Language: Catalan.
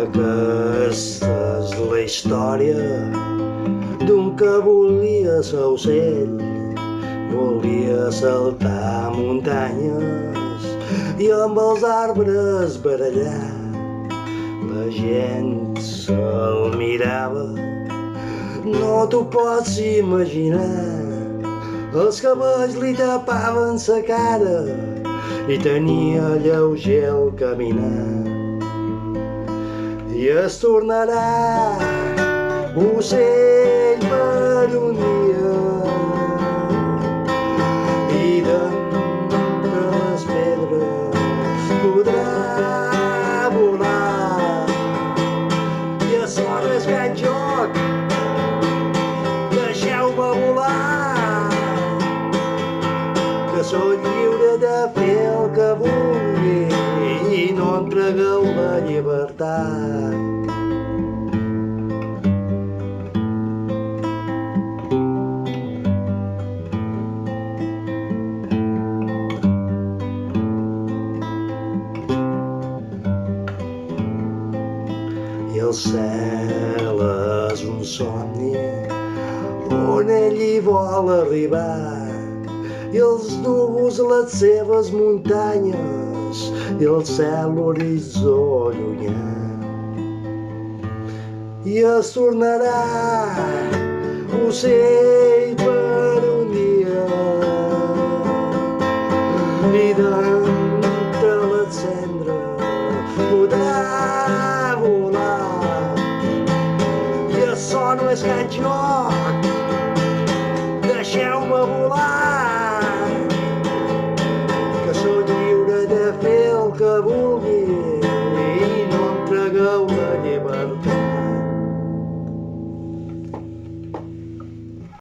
Aquesta és la història d'un que volia ser ocell, volia saltar muntanyes i amb els arbres barallar. La gent se'l mirava, no t'ho pots imaginar. Els cabells li tapaven sa cara i tenia lleuger el caminar. I es tornarà ocell per un dia i d'entre les pedres podrà volar. I a sobre es veig joc, deixeu-me volar, que sóc lliure de fer el que vulgui i no em tragueu la llibertat. I el cel és un somni on ell hi vol arribar, i els núvols les seves muntanyes i el cel l'horitzó llunyà. I es tornarà ocell per un dia i d'entre les cendres podrà volar. I això no és cap joc, deixeu-me volar,